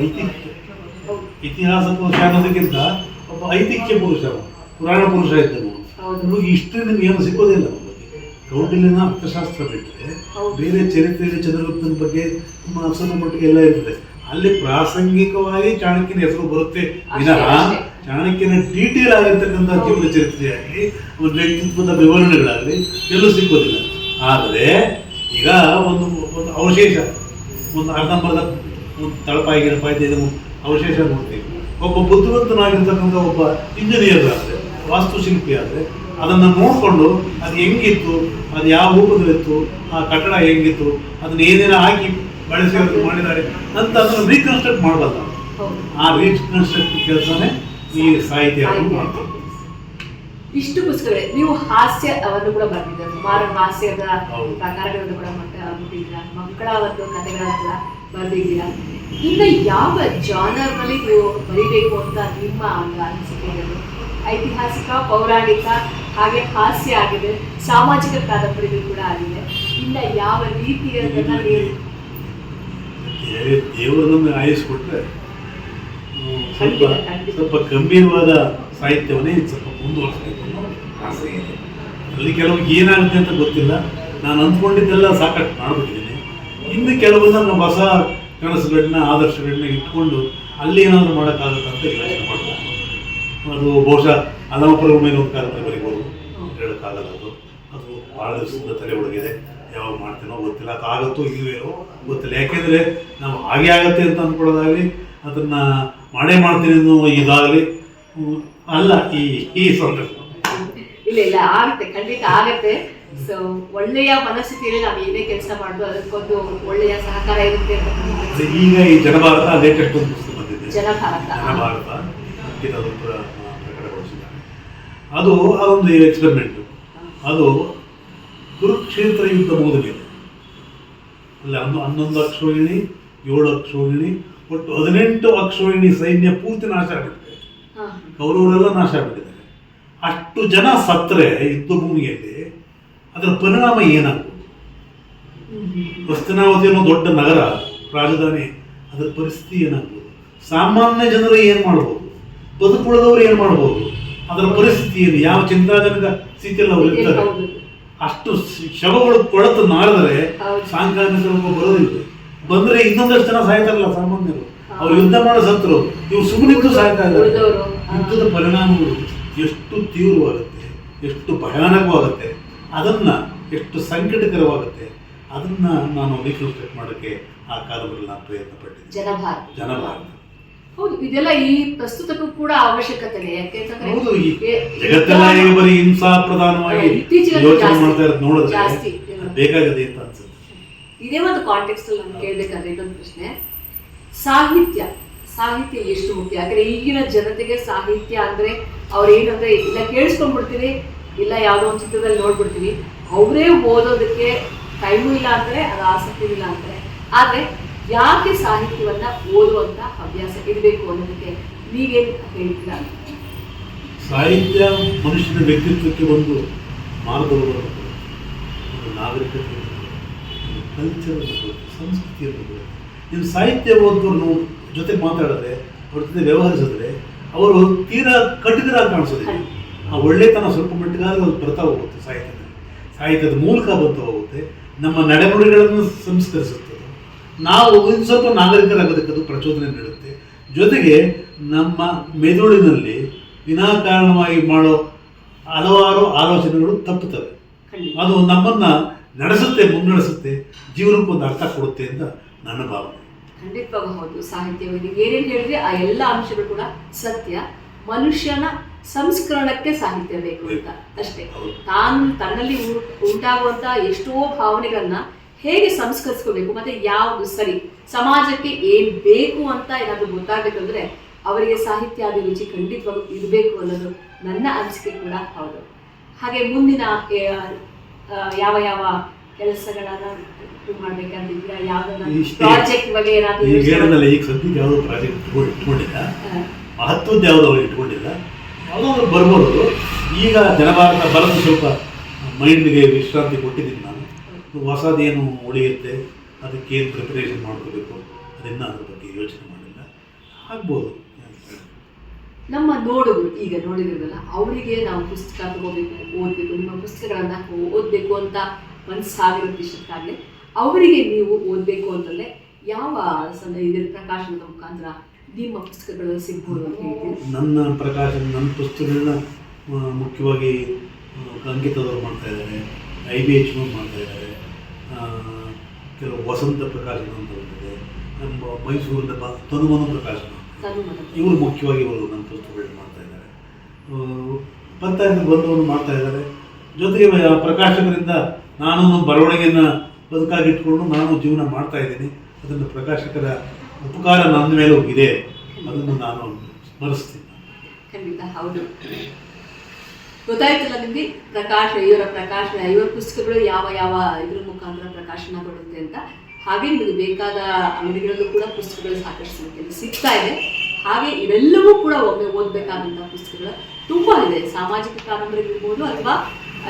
ಇತಿಹಾಸ ಪುರುಷ ಅನ್ನೋದಕ್ಕಿಂತ ಒಬ್ಬ ಐತಿಹ್ಯ ಪುರುಷ, ಪುರಾಣ ಪುರುಷ ಇದ್ದನು. ಇಷ್ಟು ನಿಮ್ಗೆ ಏನು ಸಿಗೋದಿಲ್ಲ. ಕೌಟಿಲ್ಯನ ಅರ್ಥಶಾಸ್ತ್ರ ಬಿಟ್ಟರೆ ಬೇರೆ ಚರಿತ್ರೆಯಲ್ಲಿ ಚಂದ್ರಗುಪ್ತನ ಬಗ್ಗೆ ಸ್ವಲ್ಪ ಮಟ್ಟಿಗೆ ಎಲ್ಲ ಇರ್ತದೆ. ಅಲ್ಲಿ ಪ್ರಾಸಂಗಿಕವಾಗಿ ಚಾಣಕ್ಯನ ಹೆಸರು ಬರುತ್ತೆ ವಿನಃ ಚಾಣಕ್ಯನ ಡೀಟೇಲ್ ಆಗಿರ್ತಕ್ಕಂಥ ಜೀವನ ಚರಿತ್ರೆಯಾಗಲಿ, ಒಂದು ವ್ಯಕ್ತಿತ್ವದ ವಿವರಣೆಗಳಾಗಲಿ ಎಲ್ಲೂ ಸಿಗೋದಿಲ್ಲ. ಆದರೆ ಈಗ ಒಂದು ಅವಶೇಷ, ಒಂದು ಅರ್ಧಂಬರ್ಧ ಒಂದು ತಳಪಾಯಿ ಅವಶೇಷ ನೋಡ್ತೀವಿ. ಒಬ್ಬ ಬುದ್ಧಿವಂತನಾಗಿರ್ತಕ್ಕಂಥ ಒಬ್ಬ ಇಂಜಿನಿಯರ್ ಆದರೆ, ವಾಸ್ತುಶಿಲ್ಪಿ ಆದರೆ ಅದನ್ನು ನೋಡಿಕೊಂಡು ಅದು ಹೆಂಗಿತ್ತು, ಅದು ಯಾವ ರೂಪದಲ್ಲಿತ್ತು, ಆ ಕಟ್ಟಡ ಹೆಂಗಿತ್ತು, ಅದನ್ನ ಏನೇನು ಹಾಕಿ ಬಳಸಿ ಅವರು ಮಾಡಿದ್ದಾರೆ ಅಂತ ಅದನ್ನು ರೀಕನ್ಸ್ಟ್ರಕ್ಟ್ ಮಾಡಬಲ್ಲ. ಆ ರೀಕನ್ಸ್ಟ್ರಕ್ಟ್ ಕೆಲಸನೇ ಈ ಸಾಹಿತ್ಯ ಮಾಡ್ತಾರೆ. ಇಷ್ಟು ಪುಸ್ತಕಗಳೇ. ನೀವು ಹಾಸ್ಯವನ್ನು ಕೂಡ ಬರೆದಿದ್ದೀರಾ, ಸುಮಾರು ಹಾಸ್ಯದ ಪ್ರಕಾರಗಳನ್ನು ಕೂಡ ಬಿಟ್ಟಿದ್ದೀರಾ, ಮಕ್ಕಳ ಒಂದು ಕಥೆಗಳನ್ನು ಕೂಡ ಬರೆದಿದ್ದೀರಾ. ಈಗ ಯಾವ ಜಾನರ್ನಲ್ಲಿ ನೀವು ಬರೀಬೇಕು ಅಂತ ನಿಮ್ಮ ಒಂದು ಅನಿಸಿಕೆ? ಐತಿಹಾಸಿಕ, ಪೌರಾಣಿಕ, ಹಾಗೆ ಹಾಸ್ಯ ಆಗಿದೆ, ಸಾಮಾಜಿಕ ಕಾದಂಬರಿಗಳು ಕೂಡ ಆಗಿದೆ. ಇನ್ನು ಯಾವ ರೀತಿಯದನ್ನ ನೀವು ದೇವರನ್ನು ಆಯಿಸ್ಬಿಟ್ರೆ ಸ್ವಲ್ಪ ಗಂಭೀರವಾದ ಸಾಹಿತ್ಯವನ್ನೇ ಸ್ವಲ್ಪ ಮುಂದುವರಿಸಬೇಕು ಅನ್ನೋ ಆಸೆ ಇದೆ. ಅಲ್ಲಿ ಕೆಲವು ಏನಾಗುತ್ತೆ ಅಂತ ಗೊತ್ತಿಲ್ಲ. ನಾನು ಅಂದ್ಕೊಂಡಿದ್ದೆಲ್ಲ ಸಾಕಷ್ಟು ಮಾಡ್ಬಿಟ್ಟಿದ್ದೀನಿ. ಇನ್ನು ಕೆಲವನ್ನ ನಮ್ಮ ಹೊಸ ಕನಸುಗಳನ್ನ, ಆದರ್ಶಗಳನ್ನ ಇಟ್ಕೊಂಡು ಅಲ್ಲಿ ಏನಾದರೂ ಮಾಡೋಕ್ಕಾಗುತ್ತೆ ಅಂತ ಯೋಚನೆ ಮಾಡ್ತಾರೆ. ಅದು ಬಹುಶಃ ಅಲಮಪುರ ಮೇಲೆ ಒಂದು ಕಾಲದಲ್ಲಿ ಬರೀಬೋದು, ಹೇಳೋಕ್ಕಾಗಲ್ಲ. ಅದು ಭಾಳ ದಿವಸದ ತಲೆ ಒಳಗಿದೆ. ಯಾವಾಗ ಮಾಡ್ತೀನೋ ಗೊತ್ತಿಲ್ಲ, ಅದು ಆಗುತ್ತೋ ಇಲ್ವೇನೋ ಗೊತ್ತಿಲ್ಲ. ಯಾಕೆಂದರೆ ನಾವು ಹಾಗೆ ಆಗುತ್ತೆ ಅಂತ ಅಂದ್ಕೊಳ್ಳೋದಾಗಲಿ, ಅದನ್ನು ಮಾಡ್ತೀನಿ ಅನ್ನೋ ಇದಾಗಲಿ ಅಲ್ಲ ಈ ಸಂದರ್ಭ. ಇಲ್ಲ ಆಗುತ್ತೆ, ಖಂಡಿತ ಆಗುತ್ತೆ. ಸೊ ಒಳ್ಳೆಯ ಮನಸ್ಥಿತಿಯಲ್ಲಿ ನಾವು ಏನೇ ಕೆಲಸ ಮಾಡೋದು ಅದಕ್ಕೊಂದು ಒಳ್ಳೆಯ ಸಹಕಾರ ಇರುತ್ತೆ ಅಂತ. ಈಗ ಈ ಜನಭಾರತ ಲೇಟೆಸ್ಟ್ ಒಂದು ಪುಸ್ತಕ ಬಂದಿದೆ, ಜನಭಾರತ ಪ್ರಕಟಗೊಳಿಸಿದ್ದಾರೆ. ಅದು ಅದೊಂದು ಎಕ್ಸ್ಪೆರಿಮೆಂಟು. ಅದು ಕುರುಕ್ಷೇತ್ರ ಯುದ್ಧ ಮುಗಿದ ಮೇಲೆ ಅಲ್ಲ 11 ಅಕ್ಷೋಹಿಣಿ, 7 ಅಕ್ಷೋಹಿಣಿ, ಒಟ್ಟು 18 ಅಕ್ಷೋಹಿಣಿ ಸೈನ್ಯ ಪೂರ್ತಿ ನಾಶ ಆಗ್ಬಿಟ್ಟಿದೆ. ಕೌರವರೆಲ್ಲ ನಾಶ ಆಗ್ಬಿಟ್ಟಿದ್ದಾರೆ. ಅಷ್ಟು ಜನ ಸತ್ತರೆ ಯುದ್ಧ ಭೂಮಿಯಲ್ಲಿ ಅದರ ಪರಿಣಾಮ ಏನಾಗ್ಬೋದು? ಹಸ್ತಿನಾವತಿ ಅನ್ನೋ ದೊಡ್ಡ ನಗರ, ರಾಜಧಾನಿ, ಅದರ ಪರಿಸ್ಥಿತಿ ಏನಾಗ್ಬೋದು? ಸಾಮಾನ್ಯ ಜನರು ಏನು ಮಾಡ್ಬೋದು? ಬದುಕುಳಿದವರು ಏನು ಮಾಡ್ಬೋದು? ಅದರ ಪರಿಸ್ಥಿತಿ ಏನು? ಯಾವ ಚಿಂತಾಜನಕ ಸ್ಥಿತಿಯಲ್ಲಿ ಅವ್ರು ಇರ್ತಾರೆ. ಅಷ್ಟು ಶವಗಳು ಕೊಳತು ನಾಡಿದರೆ ಸಾಂಕ್ರಾಮಿಕ ಬರೋದಿಲ್ಲ. ಬಂದರೆ ಇನ್ನೊಂದಷ್ಟು ಜನ ಸಾಯ್ತಾರಲ್ಲ ಸಾಮಾನ್ಯರು, ಅವ್ರು ಯುದ್ಧ ಮಾಡೋ ಸತ್ರು, ಇವ್ರು ಸುಮ್ಮನಿದ್ದು ಸಾಯ್ತಾ ಇದ್ದಾರೆ. ಯುದ್ಧದ ಪರಿಣಾಮಗಳು ಎಷ್ಟು ತೀವ್ರವಾಗುತ್ತೆ, ಎಷ್ಟು ಭಯಾನಕವಾಗುತ್ತೆ, ಅದನ್ನು ಎಷ್ಟು ಸಂಕಟಕರವಾಗುತ್ತೆ, ಅದನ್ನು ನಾನು ರೀಕನ್ಸ್ಟ್ರಕ್ಟ್ ಮಾಡೋಕ್ಕೆ ಆ ಕಾಲದಲ್ಲಿ ನಾನು ಪ್ರಯತ್ನ ಪಟ್ಟಿದ್ದೆ. ಜನಭಾರತ. ಹೌದು, ಇದೆಲ್ಲ ಈ ಪ್ರಸ್ತುತಕ್ಕೂ ಕೂಡ ಅವಶ್ಯಕತೆ. ಯಾಕೆಂತಂದ್ರೆ ಹೌದು, ಈ ಜಗತ್ತೆಲ್ಲ ಈಗ ಬರೀ ಹಿಂಸಾ ಪ್ರಧಾನವಾಗಿ ಯೋಚನೆ ಮಾಡ್ತಾ ಇರೋದು ನೋಡಿದ್ರೆ ಬೇಕಾಗದೆ ಅಂತ ಅನ್ಸುತ್ತೆ. ಇದೇ ಒಂದು ಕಾಂಟೆಕ್ಸ್ಟ್ ಅಲ್ಲಿ ನಾನು ಕೇಳಬೇಕಾದ್ರೆ ಇದೊಂದು ಪ್ರಶ್ನೆ, ಸಾಹಿತ್ಯ ಎಷ್ಟು ಮುಖ್ಯ? ಯಾಕಂದ್ರೆ ಈಗಿನ ಜನತೆಗೆ ಸಾಹಿತ್ಯ ಅಂದ್ರೆ ಅವ್ರೇನಂದ್ರೆ ಇಲ್ಲ ಕೇಳಿಸ್ಕೊಂಡ್ಬಿಡ್ತೀವಿ, ಇಲ್ಲ ಯಾವುದೋ ಒಂದು ಚಿತ್ರದಲ್ಲಿ ನೋಡ್ಬಿಡ್ತೀವಿ, ಅವರೇ ಓದೋದಕ್ಕೆ ಟೈಮು ಇಲ್ಲ ಅಂದ್ರೆ ಅದು ಆಸಕ್ತಿ ಇಲ್ಲ ಅಂದ್ರೆ. ಆದ್ರೆ ಯಾಕೆ ಸಾಹಿತ್ಯವನ್ನ ಓದುವಂತ ಹವ್ಯಾಸ ಇರಬೇಕು ಅನ್ನೋದಕ್ಕೆ ನೀವೇನು ಹೇಳ್ತೀರಾ? ಸಾಹಿತ್ಯ ಮನುಷ್ಯನ ವ್ಯಕ್ತಿತ್ವಕ್ಕೆ ಒಂದು ಮಾರ್ಗವನ್ನು ಕೊಡುತ್ತೆ, ಒಂದು ನಾಗರಿಕತೆ, ಒಂದು ಕಲ್ಚರನ್ನು ಕೊಡುತ್ತೆ, ಸಂಸ್ಕೃತಿಯನ್ನು ಕೊಡುತ್ತೆ. ನೀವು ಸಾಹಿತ್ಯ ಓದೋರ್ನು ಜೊತೆ ಮಾತಾಡಿದ್ರೆ, ಅವ್ರ ಜೊತೆ ವ್ಯವಹರಿಸಿದ್ರೆ ಅವರು ತೀರಾ ಕಠಿಣರಾಗಿ ಕಾಣಿಸೋದಿಲ್ಲ. ಆ ಒಳ್ಳೆತನ ಸ್ವಲ್ಪ ಮಟ್ಟಿಗಾದ್ರೆ ಅದು ಬರ್ತಾ ಹೋಗುತ್ತೆ. ಸಾಹಿತ್ಯದ ಮೂಲಕ ಬರ್ತಾ ಹೋಗುತ್ತೆ. ನಮ್ಮ ನಡೆನುಡಿಗಳನ್ನು ಸಂಸ್ಕರಿಸುತ್ತದೆ. ನಾವು ಒಂದು ಸ್ವಲ್ಪ ನಾಗರಿಕರಾಗೋದಕ್ಕೆ ಅದು ಪ್ರಚೋದನೆ ನೀಡುತ್ತೆ. ಜೊತೆಗೆ ನಮ್ಮ ಮೆದುಳಿನಲ್ಲಿ ವಿನಾಕಾರಣವಾಗಿ ಮಾಡೋ ಹಲವಾರು ಆಲೋಚನೆಗಳು ತಪ್ಪುತ್ತವೆ. ಅದು ನಮ್ಮನ್ನು ಮುನ್ನಡೆಸುತ್ತೆ, ಜೀವನಕ್ಕೆ ಒಂದು ಅರ್ಥ ಕೊಡುತ್ತೆ ಅಂತ ನನ್ನ ಭಾವನೆ. ಖಂಡಿತವಾಗೂ ಹೌದು. ಸಾಹಿತ್ಯವಾಗಿ ಏನೇನು ಹೇಳಿದ್ರೆ ಆ ಎಲ್ಲ ಅಂಶಗಳು ಕೂಡ ಸತ್ಯ. ಮನುಷ್ಯನ ಸಂಸ್ಕರಣಕ್ಕೆ ಸಾಹಿತ್ಯ ಬೇಕು ಅಂತ ಅಷ್ಟೇ. ತನ್ನಲ್ಲಿ ಉಂಟಾಗುವಂತ ಎಷ್ಟೋ ಭಾವನೆಗಳನ್ನ ಹೇಗೆ ಸಂಸ್ಕರಿಸ್ಕೋಬೇಕು, ಮತ್ತೆ ಯಾವುದು ಸರಿ, ಸಮಾಜಕ್ಕೆ ಏನ್ ಬೇಕು ಅಂತ ಏನಾದ್ರು ಗೊತ್ತಾಗಬೇಕಂದ್ರೆ ಅವರಿಗೆ ಸಾಹಿತ್ಯ ಅಭಿರುಚಿ ಖಂಡಿತವಾಗೂ ಇರಬೇಕು ಅನ್ನೋದು ನನ್ನ ಅನಿಸಿಕೆ ಕೂಡ ಹೌದು. ಹಾಗೆ ಮುಂದಿನ ಯಾವ ಯಾವ ಕೆಲಸಗಳನ್ನ ಮಾಡ್ಬೇಕಂತಿದ್ದೀರಾ? ಯಾವ್ದನ್ನ ಪ್ರಾಜೆಕ್ಟ್ ಬಗ್ಗೆ ಏನಾದ್ರು ಈಗ ಸದ್ಯಕ್ಕೆ ಯಾವುದೋ ಪ್ರಾಜೆಕ್ಟ್ ಇಟ್ಕೊಂಡಿಲ್ಲ, ಮಹತ್ವದ ಯಾವುದೋ ಇಟ್ಕೊಂಡಿಲ್ಲ, ಯಾವುದೋ ಬರ್ಬೋದು. ಈಗ ಜನಭಾರತ ಬರೋದು ಸ್ವಲ್ಪ ಮೈಂಡ್ಗೆ ವಿಶ್ರಾಂತಿ ಕೊಟ್ಟಿದ್ದೀನಿ ನಾನು. ಹೊಸದೇನು ಉಳಿಯುತ್ತೆ, ಅದಕ್ಕೇನು ಪ್ರಿಪರೇಷನ್ ಮಾಡ್ಕೋಬೇಕು ಅದನ್ನು ಅದ್ರ ಬಗ್ಗೆ ಯೋಚನೆ ಮಾಡಿಲ್ಲ. ಆಗ್ಬೋದು. ನಮ್ಮ ನೋಡುಗರು ಈಗ ನೋಡಿದ್ರಲ್ಲ, ಅವರಿಗೆ ನಾವು ಪುಸ್ತಕ ತಗೋಬೇಕು, ಓದಬೇಕು, ನಿಮ್ಮ ಪುಸ್ತಕಗಳನ್ನ ಓದಬೇಕು ಅಂತ ಮನಸ್ಸಾಗಿರುತ್ತೆ ಇಷ್ಟಕ್ಕಾಗಲಿ. ಅವರಿಗೆ ನೀವು ಓದಬೇಕು ಅಂತಂದರೆ ಯಾವ ಇದರ ಪ್ರಕಾಶನದ ಮುಖಾಂತರ ನಿಮ್ಮ ಪುಸ್ತಕಗಳು ಸಿಗ್ಬೋದು ಅಂತ ಹೇಳ್ತೀವಿ? ನನ್ನ ಪುಸ್ತಕಗಳನ್ನ ಮುಖ್ಯವಾಗಿ ಅಂಕಿತದವರು ಮಾಡ್ತಾ ಇದ್ದಾರೆ, IBH ಮಾಡ್ತಾ ಇದ್ದಾರೆ, ಕೆಲವು ವಸಂತ ಪ್ರಕಾಶನ ಅಂತ ಬಂದಿದೆ, ನಮ್ಮ ಮೈಸೂರಿನ ತನುಮನ ಪ್ರಕಾಶನ, ಇವರು ಮುಖ್ಯವಾಗಿ ನನ್ನ ಪುಸ್ತಕಗಳು ಮಾಡ್ತಾ ಇದ್ದಾರೆ. ಬಂದವನ್ನು ಮಾಡ್ತಾ ಇದ್ದಾರೆ. ಜೊತೆಗೆ ಪ್ರಕಾಶಕರಿಂದ ನಾನು ಬರವಣಿಗೆಯನ್ನು ಬದುಕಾಗಿಟ್ಕೊಂಡು ನಾನು ಜೀವನ ಮಾಡ್ತಾ ಇದ್ದೀನಿ. ಅದನ್ನು ಪ್ರಕಾಶಕರ ಉಪಕಾರ ನನ್ನ ಮೇಲೂ ಇದೆ, ಅದನ್ನು ನಾನು ಸ್ಮರಿಸ್ತೀನಿ. ಖಂಡಿತ ಹೌದು. ಗೊತ್ತಾಯ್ತಲ್ಲ ನಿಮಗೆ ಇವರ ಪುಸ್ತಕಗಳು ಯಾವ ಯಾವ ಇದ್ರ ಮುಖಾಂತರ ಪ್ರಕಾಶನಗೊಳ್ಳುತ್ತೆ ಅಂತ. ಹಾಗೆ ನಿಮಗೆ ಬೇಕಾದ ಅಂಗಡಿಗಳಲ್ಲೂ ಕೂಡ ಪುಸ್ತಕಗಳು ಸಾಕಷ್ಟು ಸಂಖ್ಯೆಯಲ್ಲಿ ಸಿಗ್ತಾ ಇದೆ. ಹಾಗೆ ಇವೆಲ್ಲವೂ ಕೂಡ ಒಮ್ಮೆ ಓದಬೇಕಾದಂತಹ ಪುಸ್ತಕಗಳು ತುಂಬಾ ಇದೆ. ಸಾಮಾಜಿಕ ಕಾದಂಬರಿ ಇರ್ಬೋದು ಅಥವಾ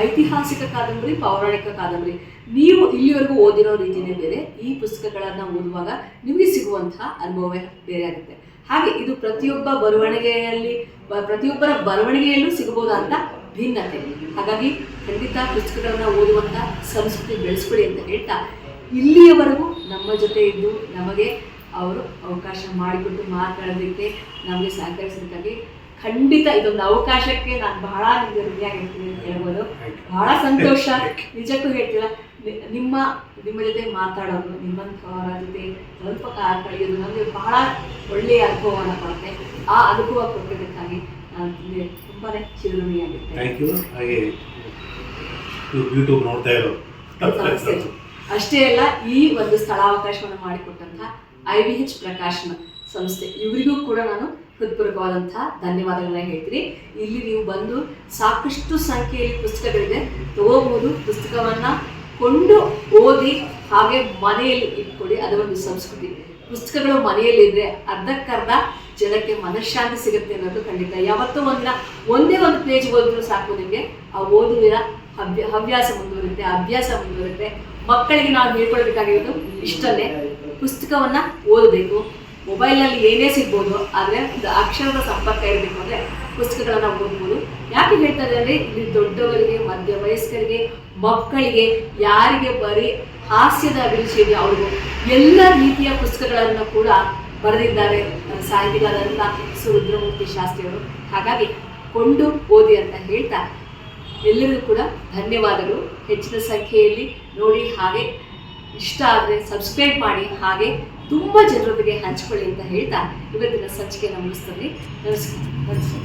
ಐತಿಹಾಸಿಕ ಕಾದಂಬರಿ, ಪೌರಾಣಿಕ ಕಾದಂಬರಿ. ನೀವು ಇಲ್ಲಿವರೆಗೂ ಓದಿರೋ ರೀತಿಯೇ ಬೇರೆ. ಈ ಪುಸ್ತಕಗಳನ್ನು ಓದುವಾಗ ನಿಮಗೆ ಸಿಗುವಂತಹ ಅನುಭವವೇ ಬೇರೆ ಆಗುತ್ತೆ. ಹಾಗೆ ಇದು ಪ್ರತಿಯೊಬ್ಬರ ಬರವಣಿಗೆಯಲ್ಲೂ ಸಿಗಬಹುದಂತ ಭಿನ್ನತೆ. ಹಾಗಾಗಿ ಖಂಡಿತ ಪುಸ್ತಕಗಳನ್ನು ಓದುವಂಥ ಸಂಸ್ಕೃತಿ ಬೆಳೆಸ್ಕೊಳ್ಳಿ ಅಂತ ಹೇಳ್ತಾ, ಇಲ್ಲಿಯವರೆಗೂ ನಮ್ಮ ಜೊತೆ ಇದ್ದು ನಮಗೆ ಅವರು ಅವಕಾಶ ಮಾಡಿಕೊಟ್ಟು ಮಾತಾಡೋದಕ್ಕೆ ನಮಗೆ ಸಹಕರಿಸೋದಕ್ಕಾಗಿ ಖಂಡಿತ ಇದೊಂದು ಅವಕಾಶಕ್ಕೆ ನಾನು ಬಹಳ ನಿಮಗೆ ಋಣಿಯಾಗಿರ್ತೀನಿ ಅಂತ ಹೇಳ್ಬೋದು. ಬಹಳ ಸಂತೋಷ. ನಿಜಕ್ಕೂ ಹೇಳ್ತೀರ, ನಿಮ್ಮ ಜೊತೆ ಮಾತಾಡೋದು, ನಿಮ್ಮಂಥವರ ಜೊತೆ ಸ್ವಲ್ಪ ಕಾಲ ಕಳೆಯೋದು ನಮಗೆ ಬಹಳ ಒಳ್ಳೆಯ ಅನುಭವವನ್ನು ಕೊಡುತ್ತೆ. ಆ ಅನುಭವ ಕೊಟ್ಟಿದ್ದಕ್ಕಾಗಿ ನಾನು ತುಂಬಾ ಚಿರಋಣಿಯಾಗಿರ್ತೇನೆ. Thank you. ಹಾಗೆ ಯೂಟ್ಯೂಬ್ ನೋಡ್ತಾ ಇರೋ ಅಷ್ಟೇ ಅಲ್ಲ, ಈ ಒಂದು ಸ್ಥಳಾವಕಾಶವನ್ನು ಮಾಡಿಕೊಟ್ಟಂತಹ IBH ಪ್ರಕಾಶನ ಸಂಸ್ಥೆ ಇವರಿಗೂ ಕೂಡ ನಾನು ಹೃತ್ಪೂರ್ವಕವಾದಂತಹ ಧನ್ಯವಾದಗಳನ್ನ ಹೇಳ್ತೀನಿ. ಇಲ್ಲಿ ನೀವು ಬಂದು ಸಾಕಷ್ಟು ಸಂಖ್ಯೆಯಲ್ಲಿ ಪುಸ್ತಕಗಳಿದೆ, ತಗೋಬಹುದು. ಪುಸ್ತಕವನ್ನ ಕೊಂಡು ಓದಿ, ಹಾಗೆ ಮನೆಯಲ್ಲಿ ಇಟ್ಕೊಡಿ. ಅದೊಂದು ಸಂಸ್ಕೃತಿ. ಪುಸ್ತಕಗಳು ಮನೆಯಲ್ಲಿದ್ರೆ ಅರ್ಧಕ್ಕರ್ಧ ಜನಕ್ಕೆ ಮನಃಶಾಂತಿ ಸಿಗುತ್ತೆ ಅನ್ನೋದು ಖಂಡಿತ. ಯಾವತ್ತೋ ಒಂದೇ ಒಂದು ಪೇಜ್ ಓದಿದ್ರು ಸಾಕು, ನಿಮಗೆ ಆ ಓದುವಿನ ಹವ್ಯಾಸ ಮುಂದುವರುತ್ತೆ, ಅಭ್ಯಾಸ ಮುಂದುವರುತ್ತೆ. ಮಕ್ಕಳಿಗೆ ನಾವು ಹೇಳ್ಕೊಳ್ಬೇಕಾಗಿರೋದು ಇಷ್ಟಲ್ಲೇ, ಪುಸ್ತಕವನ್ನ ಓದಬೇಕು. ಮೊಬೈಲ್ನಲ್ಲಿ ಏನೇ ಸಿಗ್ಬೋದು, ಆದರೆ ಒಂದು ಅಕ್ಷರದ ಸಂಪರ್ಕ ಇರಬೇಕು ಅಂದರೆ ಪುಸ್ತಕಗಳನ್ನ ಓದ್ಬೋದು. ಯಾಕೆ ಹೇಳ್ತಾ ಇದ್ದಾರೆ, ಇಲ್ಲಿ ದೊಡ್ಡವರಿಗೆ, ಮಧ್ಯ ವಯಸ್ಕರಿಗೆ, ಮಕ್ಕಳಿಗೆ, ಯಾರಿಗೆ ಬರೀ ಹಾಸ್ಯದ ಅಭಿರುಚಿ ಇದೆ ಅವ್ರಿಗೂ ಎಲ್ಲ ರೀತಿಯ ಪುಸ್ತಕಗಳನ್ನು ಕೂಡ ಬರೆದಿದ್ದಾರೆ ಸಾಹಿತಿಗಳಾದಂಥ ಸುರುದ್ರಮೂರ್ತಿ ಶಾಸ್ತ್ರಿಯವರು. ಹಾಗಾಗಿ ಕೊಂಡು ಓದಿ ಅಂತ ಹೇಳ್ತಾ ಎಲ್ಲರಿಗೂ ಕೂಡ ಧನ್ಯವಾದಗಳು. ಹೆಚ್ಚಿನ ಸಂಖ್ಯೆಯಲ್ಲಿ ನೋಡಿ, ಹಾಗೆ ಇಷ್ಟ ಆದರೆ ಸಬ್ಸ್ಕ್ರೈಬ್ ಮಾಡಿ, ಹಾಗೆ ತುಂಬ ಜನರೊಂದಿಗೆ ಹಂಚಿಕೊಳ್ಳಿ ಅಂತ ಹೇಳ್ತಾ ಇವತ್ತಿನ ಸಂಚಿಕೆಯನ್ನು ಮುಗಿಸ್ತೀನಿ. ನಮಸ್ಕಾರ.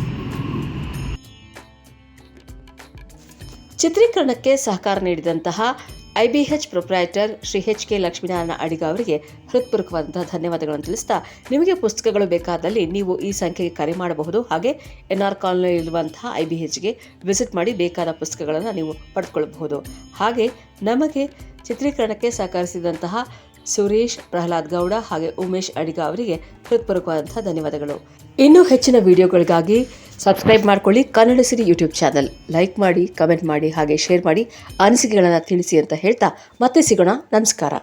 ಚಿತ್ರೀಕರಣಕ್ಕೆ ಸಹಕಾರ ನೀಡಿದಂತಹ IBH proprietor Shri HK Lakshminarayana Adiga ಅವರಿಗೆ ಹೃತ್ಪೂರ್ವಕವಾದಂತಹ ಧನ್ಯವಾದಗಳನ್ನು ತಿಳಿಸ್ತಾ, ನಿಮಗೆ ಪುಸ್ತಕಗಳು ಬೇಕಾದಲ್ಲಿ ನೀವು ಈ ಸಂಖ್ಯೆಗೆ ಕರೆ ಮಾಡಬಹುದು. ಹಾಗೆ NR ಕಾಲೋನಿಯಲ್ಲಿರುವಂತಹ IBHಗೆ ವಿಸಿಟ್ ಮಾಡಿ ಬೇಕಾದ ಪುಸ್ತಕಗಳನ್ನು ನೀವು ಪಡೆದುಕೊಳ್ಳಬಹುದು. ಹಾಗೆ ನಮಗೆ ಚಿತ್ರೀಕರಣಕ್ಕೆ ಸಹಕರಿಸಿದಂತಹ ಸುರೇಶ್, ಪ್ರಹ್ಲಾದ್ ಗೌಡ ಹಾಗೆ ಉಮೇಶ್ ಅಡಿಗ ಅವರಿಗೆ ಹೃತ್ಪೂರ್ವಕವಾದಂಥ ಧನ್ಯವಾದಗಳು. ಇನ್ನೂ ಹೆಚ್ಚಿನ ವಿಡಿಯೋಗಳಿಗಾಗಿ ಸಬ್ಸ್ಕ್ರೈಬ್ ಮಾಡ್ಕೊಳ್ಳಿ ಕನ್ನಡ ಸಿರಿ ಯೂಟ್ಯೂಬ್ ಚಾನಲ್. ಲೈಕ್ ಮಾಡಿ, ಕಮೆಂಟ್ ಮಾಡಿ ಹಾಗೆ ಶೇರ್ ಮಾಡಿ, ಅನಿಸಿಕೆಗಳನ್ನು ತಿಳಿಸಿ ಅಂತ ಹೇಳ್ತಾ ಮತ್ತೆ ಸಿಗೋಣ. ನಮಸ್ಕಾರ.